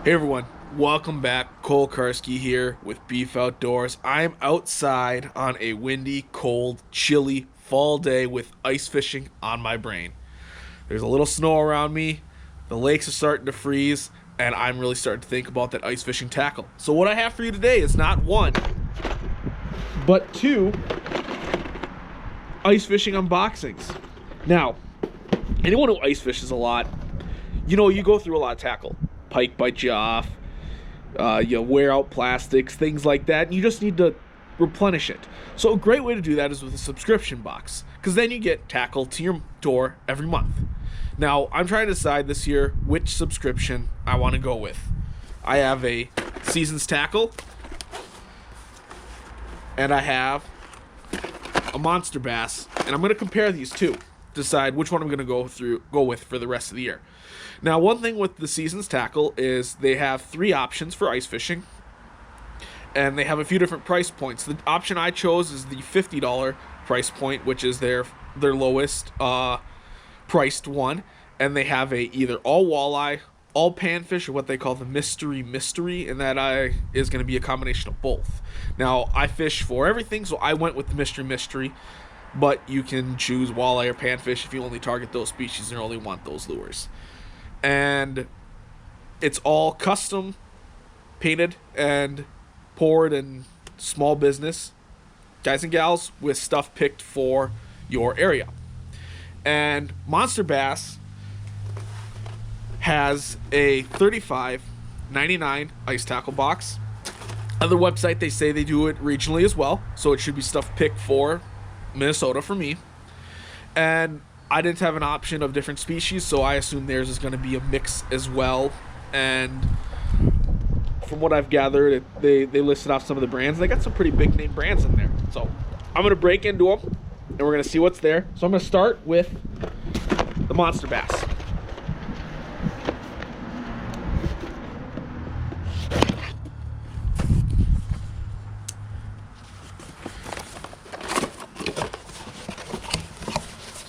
Hey everyone, welcome back. Cole Karski here with Beef Outdoors. I'm outside on a windy, cold, chilly fall day with ice fishing on my brain. There's a little snow around me, the lakes are starting to freeze, and I'm really starting to think about that ice fishing tackle. So what I have for you today is not one, but two ice fishing unboxings. Now, anyone who ice fishes a lot, you go through a lot of tackle. Pike bite you off, you wear out plastics, things like that, and you just need to replenish it. So a great way to do that is with a subscription box, because then you get tackle to your door every month. Now, I'm trying to decide this year which subscription I want to go with. I have a SeasonsTackle, and I have a MonsterBass, and I'm going to compare these two, decide which one I'm going to go with for the rest of the year. Now, one thing with the SeasonsTackle is they have 3 options for ice fishing, and they have a few different price points. The option I chose is the $50 price point, which is their lowest priced one, and they have a either all walleye, all panfish, or what they call the mystery, and that is going to be a combination of both. Now, I fish for everything, so I went with the mystery, but you can choose walleye or panfish if you only target those species and only want those lures. And it's all custom painted and poured and small business guys and gals with stuff picked for your area. And MonsterBass has a $35.99 ice tackle box. On their website, they say they do it regionally as well, so it should be stuff picked for Minnesota for me. And I didn't have an option of different species, so I assume theirs is going to be a mix as well. And from what I've gathered, they listed off some of the brands. They got some pretty big name brands in there. So I'm going to break into them, and we're going to see what's there. So I'm going to start with the MonsterBass.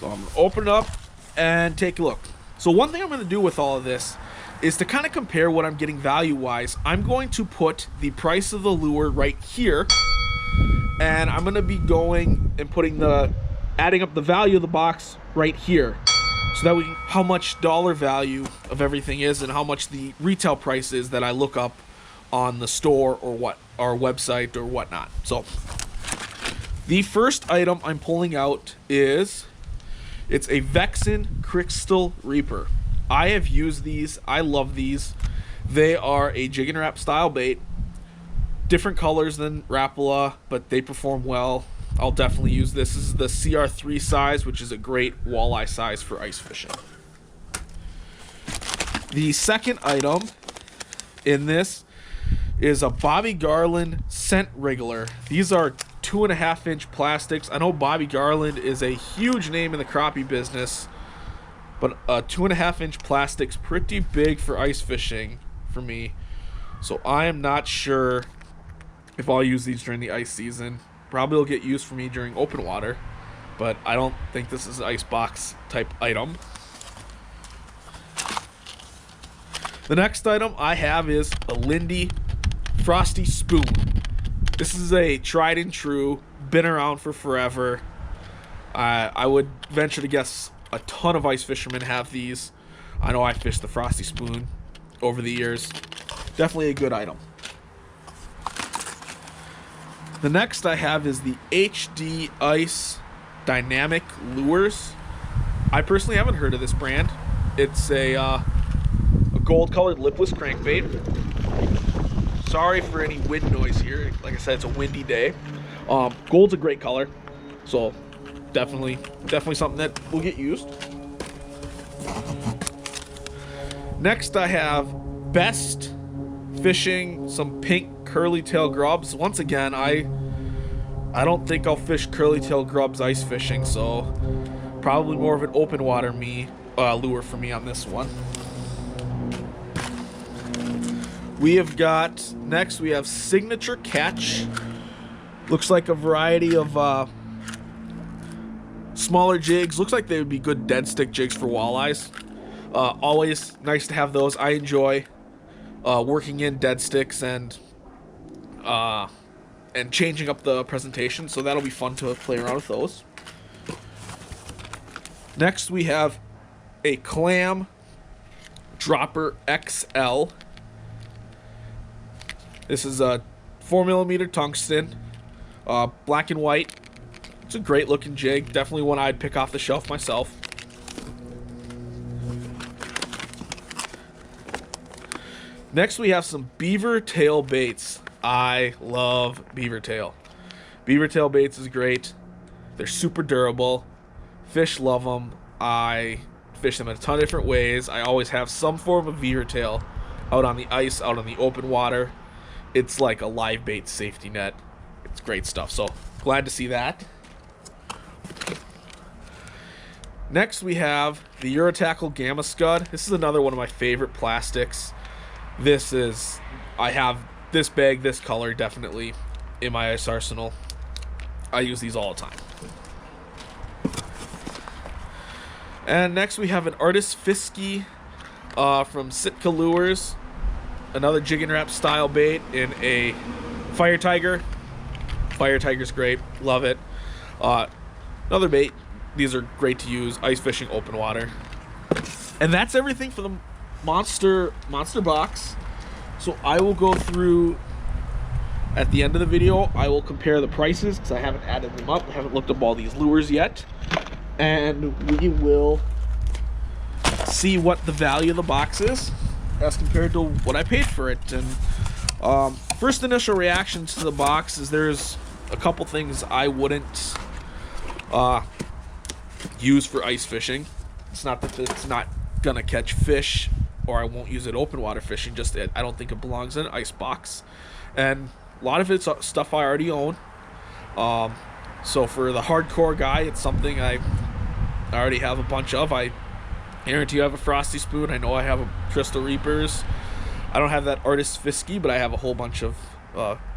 So I'm going to open it up and take a look. So one thing I'm going to do with all of this is to kind of compare what I'm getting value-wise. I'm going to put the price of the lure right here, and I'm going to be going and adding up the value of the box right here, so that we can how much dollar value of everything is and how much the retail price is that I look up on the store or website or whatnot. So the first item I'm pulling out is it's a Vexen Crystal Reaper. I have used these. I love these. They are a jig and wrap style bait. Different colors than Rapala, but they perform well. I'll definitely use this. This is the CR3 size, which is a great walleye size for ice fishing. The second item in this is a Bobby Garland scent wriggler. These are 2.5-inch plastics. I know Bobby Garland is a huge name in the crappie business, but 2.5-inch plastic's pretty big for ice fishing for me. So I am not sure if I'll use these during the ice season. Probably will get used for me during open water, but I don't think this is an ice box type item. The next item I have is a Lindy Frosty Spoon. This is a tried and true, been around for forever. I would venture to guess a ton of ice fishermen have these. I know I fished the Frosty Spoon over the years. Definitely a good item. The next I have is the HD Ice Dynamic Lures. I personally haven't heard of this brand. It's a gold colored lipless crankbait. Sorry for any wind noise here. Like I said, it's a windy day. Gold's a great color, so definitely something that will get used. Next, I have Best Fishing some pink curly tail grubs. Once again, I don't think I'll fish curly tail grubs ice fishing, so probably more of an open water lure for me on this one. We have got, next we have Signature Catch. Looks like a variety of smaller jigs. Looks like they would be good dead stick jigs for walleyes. Always nice to have those. I enjoy working in dead sticks and changing up the presentation. So that'll be fun to play around with those. Next, we have a Clam Dropper XL. This is a 4mm tungsten, black and white. It's a great looking jig. Definitely one I'd pick off the shelf myself. Next, we have some Beaver tail baits. I love Beaver tail. Beaver tail baits is great. They're super durable. Fish love them. I fish them in a ton of different ways. I always have some form of beaver tail out on the ice, out on the open water. It's like a live bait safety net. It's great stuff. So glad to see that. Next, we have the Untitled Gamma Scud. This is another one of my favorite plastics. I have this bag, this color, definitely in my ice arsenal. I use these all the time. And next we have an Artist Fisky from Sitka Lures. Another jig and wrap style bait in a Fire Tiger. Fire Tiger's great, love it. Another bait. These are great to use ice fishing, open water. And that's everything for the Monster box. So I will go through at the end of the video. I will compare the prices because I haven't added them up. I haven't looked up all these lures yet. And we will see what the value of the box is as compared to what I paid for it. And first initial reaction to the box is there's a couple things I wouldn't use for ice fishing. It's not that it's not gonna catch fish, or I won't use it open water fishing, just that I don't think it belongs in an ice box. And a lot of it's stuff I already own. So for the hardcore guy, it's something I already have a bunch of. I guarantee you I have a Frosty Spoon. I know I have a Crystal Reapers. I don't have that Artist Fisky, but I have a whole bunch of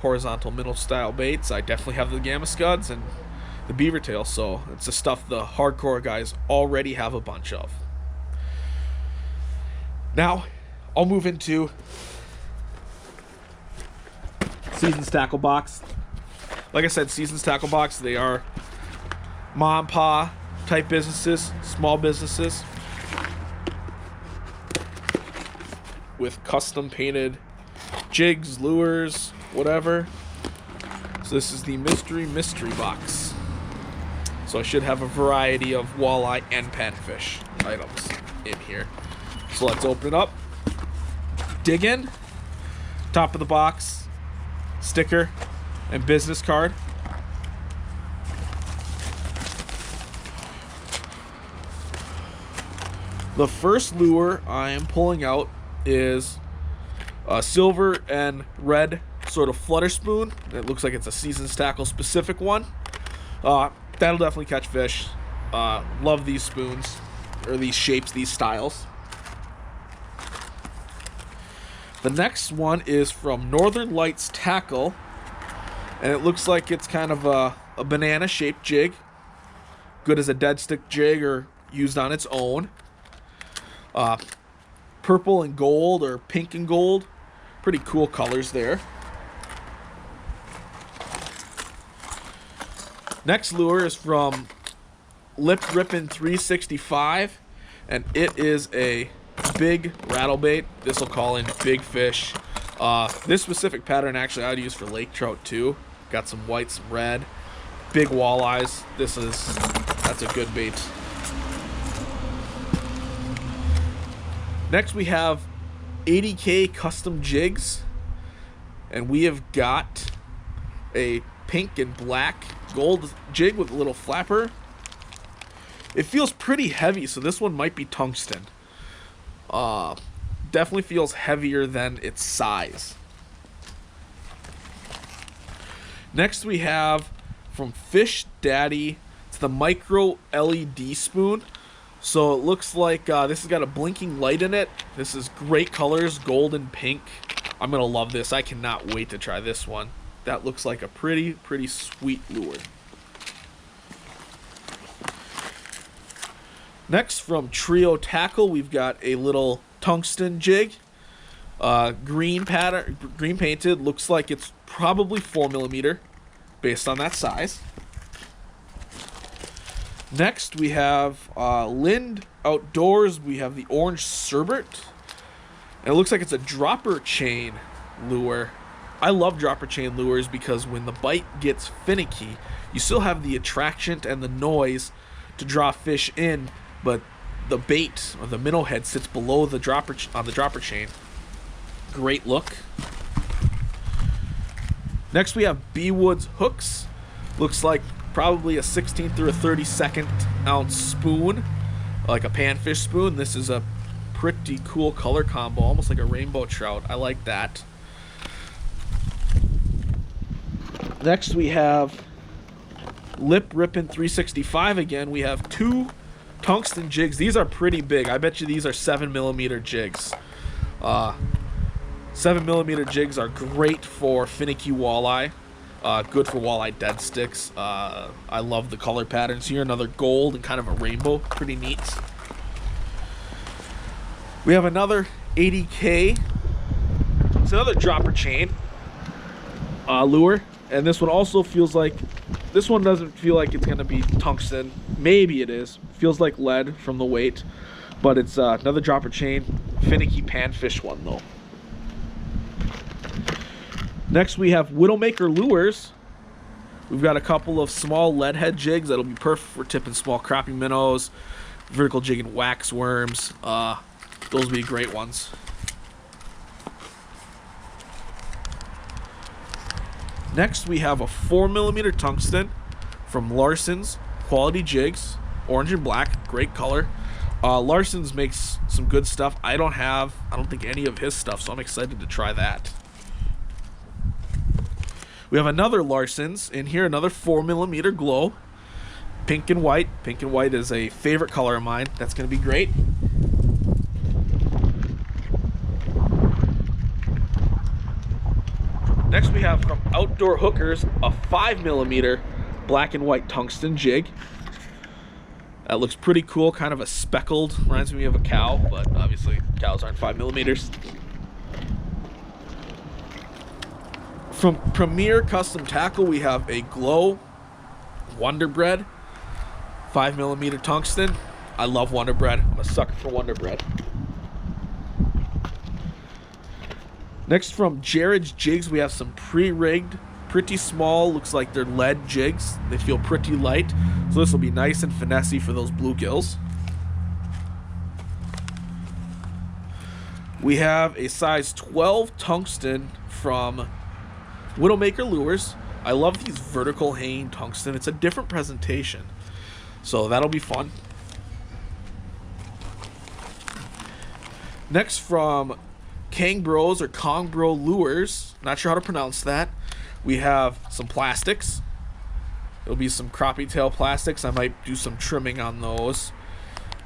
horizontal minnow style baits. I definitely have the Gamma Scuds and the Beaver tail, so it's the stuff the hardcore guys already have a bunch of. Now, I'll move into SeasonsTackle box. Like I said, SeasonsTackle box, they are mom and pa type businesses, small businesses with custom painted jigs, lures, whatever. So this is the mystery box. So I should have a variety of walleye and panfish items in here. So let's open it up, dig in, top of the box, sticker and business card. The first lure I am pulling out is a silver and red sort of Flutter Spoon. It looks like it's a SeasonsTackle specific one. That'll definitely catch fish. Love these spoons, or these shapes, these styles. The next one is from Northern Lights Tackle, and it looks like it's kind of a banana shaped jig. Good as a dead stick jig or used on its own. Purple and gold, or pink and gold. Pretty cool colors there. Next lure is from Lip Rippin' 365, and it is a big rattle bait. This will call in big fish. This specific pattern actually I'd use for lake trout too. Got some white, some red, big walleyes. That's a good bait. Next we have 80K Custom Jigs, and we have got a pink and black gold jig with a little flapper. It feels pretty heavy, so this one might be tungsten. Definitely feels heavier than its size. Next we have from Fish Daddy, it's the micro LED spoon. So it looks like this has got a blinking light in it. This is great colors, gold and pink. I'm gonna love this. I cannot wait to try this one. That looks like a pretty sweet lure. Next from Trio Tackle, we've got a little tungsten jig. Green pattern, green painted. Looks like it's probably 4mm based on that size. Next we have Lind Outdoors. We have the orange Cerbert. And it looks like it's a dropper chain lure. I love dropper chain lures because when the bite gets finicky, you still have the attraction and the noise to draw fish in, but the bait or the minnow head sits below the dropper on the dropper chain. Great look. Next we have B Woods hooks. Looks like probably a 16th or a 32nd ounce spoon, like a panfish spoon. This is a pretty cool color combo, almost like a rainbow trout. I like that. Next we have Lip Rippin' 365 again. We have 2 tungsten jigs. These are pretty big. I bet you these are 7mm jigs. 7mm jigs are great for finicky walleye. Good for walleye dead sticks. I love the color patterns here. Another gold and kind of a rainbow. Pretty neat. We have another 80K. It's another dropper chain lure. And this one also feels like, this one doesn't feel like it's going to be tungsten. Maybe it is. Feels like lead from the weight. But it's another dropper chain. Finicky panfish one though. Next we have Widowmaker Lures. We've got a couple of small lead head jigs that'll be perfect for tipping small crappie minnows, vertical jigging wax worms. Those will be great ones. Next we have a 4mm tungsten from Larson's Quality Jigs, orange and black, great color. Larson's makes some good stuff. I don't think any of his stuff, so I'm excited to try that. We have another Larson's in here, another 4mm glow, pink and white. Pink and white is a favorite color of mine. That's going to be great. Next we have from Outdoor Hookers a 5mm black and white tungsten jig. That looks pretty cool, kind of a speckled, reminds me of a cow, but obviously cows aren't 5mm. From Premier Custom Tackle we have a Glow Wonder Bread 5mm tungsten. I love Wonder Bread. I'm a sucker for Wonder Bread. Next from Jared's Jigs we have some pre-rigged, pretty small, looks like they're lead jigs. They feel pretty light, so this will be nice and finessey for those bluegills. We have a size 12 tungsten from Widowmaker Lures. I love these vertical hanging tungsten. It's a different presentation, so that'll be fun. Next from Kang Bros or Kong Bro Lures, not sure how to pronounce that. We have some plastics. There'll be some crappie tail plastics. I might do some trimming on those.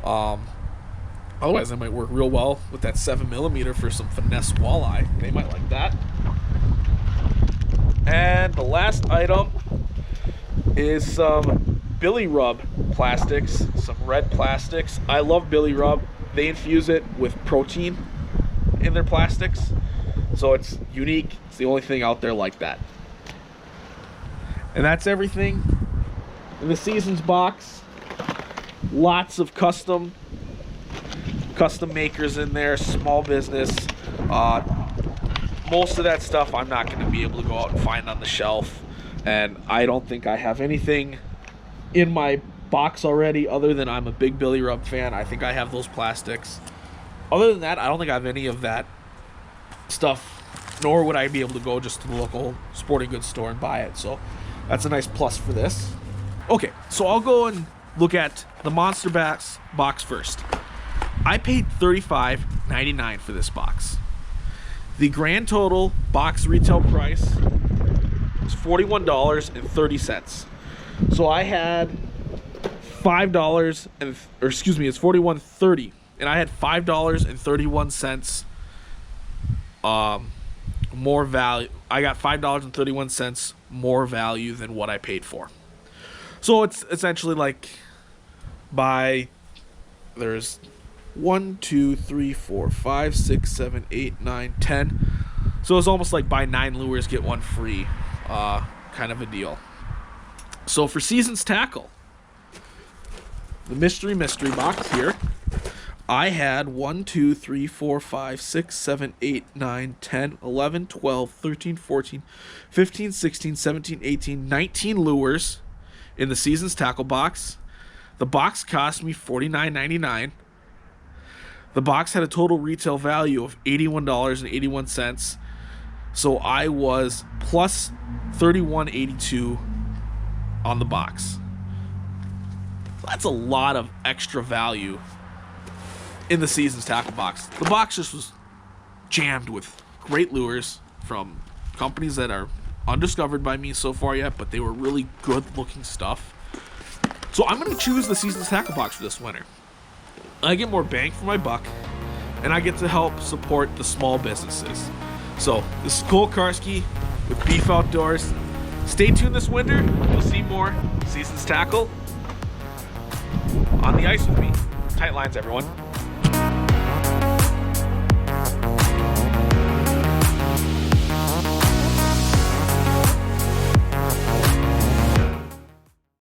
Otherwise, they might work real well with that 7mm for some finesse walleye. They might like that. And the last item is some Billy Rub plastics, some red plastics. I love Billy Rub. They infuse it with protein in their plastics, so it's unique. It's the only thing out there like that. And that's everything in the Seasons box. Lots of custom makers in there, small business. Most of that stuff I'm not going to be able to go out and find on the shelf, and I don't think I have anything in my box already other than I'm a big Billy Rub fan. I think I have those plastics. Other than that, I don't think I have any of that stuff, nor would I be able to go just to the local sporting goods store and buy it. So that's a nice plus for this. Okay, so I'll go and look at the MonsterBass box first. I paid $35.99 for this box. The grand total box retail price is $41.30. So I had $5 and, or excuse me, it's $41.30, and I had $5.31 more value. I got $5.31 more value than what I paid for. So it's essentially like there's 1, 2, 3, 4, 5, 6, 7, 8, 9, 10. So it's almost like buy 9 lures, get 1 free kind of a deal. So for Seasons Tackle, the mystery box here, I had 1, 2, 3, 4, 5, 6, 7, 8, 9, 10, 11, 12, 13, 14, 15, 16, 17, 18, 19 lures in the Seasons Tackle box. The box cost me $49.99. The box had a total retail value of $81.81. So I was plus $31.82 on the box. That's a lot of extra value in the Seasons Tackle box. The box just was jammed with great lures from companies that are undiscovered by me so far yet, but they were really good looking stuff. So I'm going to choose the Seasons Tackle box for this winter. I get more bang for my buck, and I get to help support the small businesses. So this is Cole Karski with Beef Outdoors. Stay tuned this winter. You'll see more Seasons Tackle on the ice with me. Tight lines, everyone.